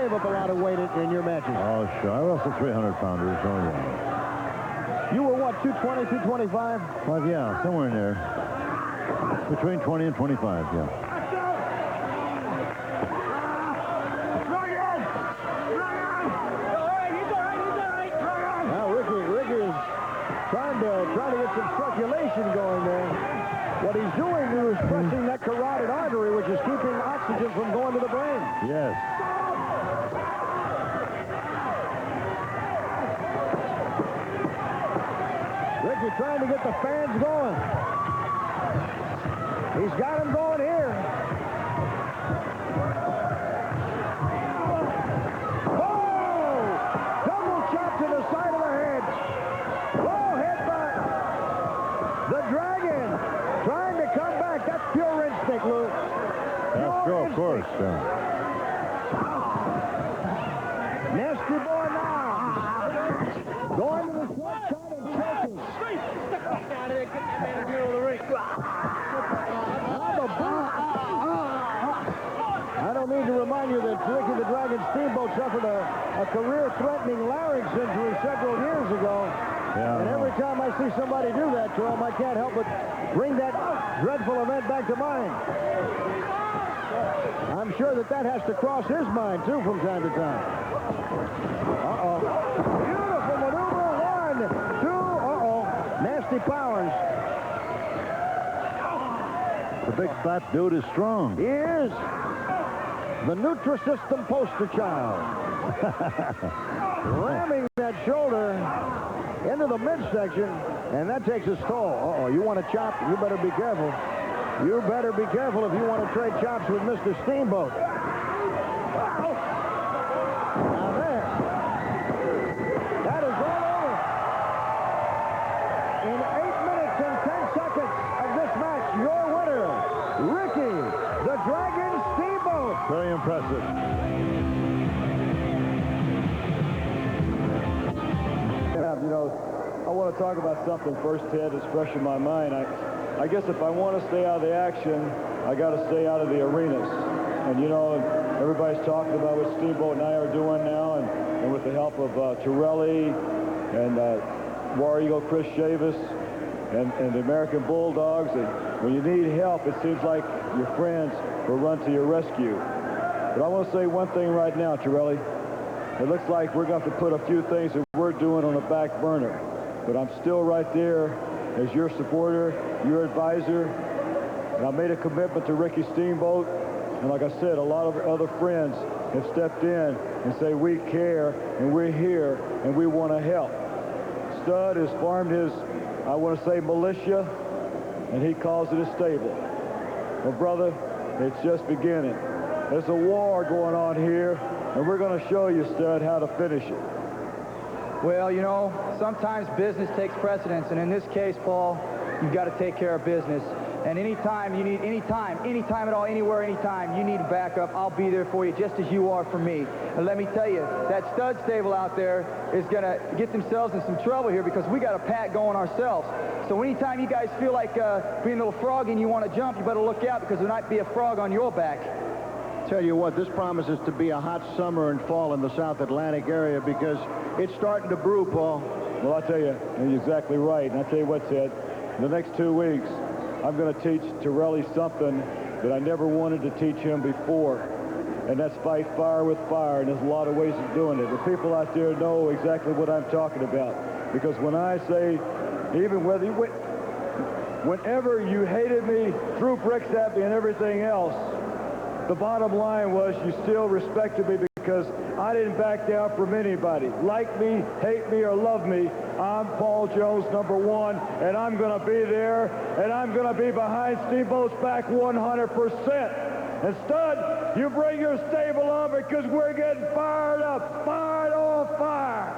gave up a lot of weight in your matches. Oh, sure. I wrestled 300-pounders. Oh, yeah. You were what, 220, 225? Well, yeah, somewhere in there. Between 20 and 25, yeah. Now, Ricky is trying to get some circulation going there. What he's doing is pressing that carotid artery, which is keeping oxygen from going to the brain. Yes. Ricky trying to get the fans going. He's got them going here. Oh! Double chop to the side of the head. Oh, headbutt. The Dragon trying to come back. That's pure instinct, Lou. That's true, of course. Nasty boy now. Going to the short side and choking. I don't need to remind you that Ricky the Dragon Steamboat suffered a career-threatening larynx injury several years ago. Yeah, and every time I see somebody do that to him, I can't help but bring that dreadful event back to mind. I'm sure that has to cross his mind, too, from time to time. Uh-oh. Beautiful maneuver. 1, 2. Uh-oh. Nasty Powers. The big fat dude is strong. He is. The Nutrisystem poster child. Ramming that shoulder into the midsection, and that takes its toll. Uh-oh, you want to chop? You better be careful. You better be careful if you want to trade chops with Mr. Steamboat. Now there. That is all over. In 8 minutes and 10 seconds of this match, your winner, Ricky the Dragon Steamboat. Very impressive. You know, I want to talk about something first, Ted, that's fresh in my mind. I guess if I want to stay out of the action, I got to stay out of the arenas. And, you know, everybody's talking about what Steamboat and I are doing now, and with the help of Torelli and War Eagle Chris Chavis and the American Bulldogs. And when you need help, it seems like your friends will run to your rescue. But I want to say one thing right now, Torelli. It looks like we're going to have to put a few things that we're doing on the back burner. But I'm still right there as your supporter, your advisor. And I made a commitment to Ricky Steamboat. And like I said, a lot of other friends have stepped in and say, we care, and we're here, and we want to help. Stud has formed his, I want to say, militia, and he calls it a stable. Well, brother, it's just beginning. There's a war going on here, and we're going to show you, Stud, how to finish it. Well, you know, sometimes business takes precedence, and in this case, Paul, you've got to take care of business. And anytime you need, anytime at all, anywhere, anytime, you need a backup, I'll be there for you, just as you are for me. And let me tell you, that Stud stable out there is going to get themselves in some trouble here because we got a pack going ourselves. So anytime you guys feel like being a little froggy and you want to jump, you better look out because there might be a frog on your back. Tell you what, this promises to be a hot summer and fall in the South Atlantic area because it's starting to brew, Paul. Well, I'll tell you, you're exactly right. And I'll tell you what, Ted, in the next 2 weeks, I'm going to teach Torelli something that I never wanted to teach him before, and that's fight fire with fire, and there's a lot of ways of doing it. The people out there know exactly what I'm talking about, because when I say, even whenever you hated me, threw bricks at me and everything else, the bottom line was you still respected me because I didn't back down from anybody. Like me, hate me, or love me, I'm Paul Jones, #1, and I'm going to be there, and I'm going to be behind Steamboat's back 100%. And Stud, you bring your stable on because we're getting fired up, fired on fire.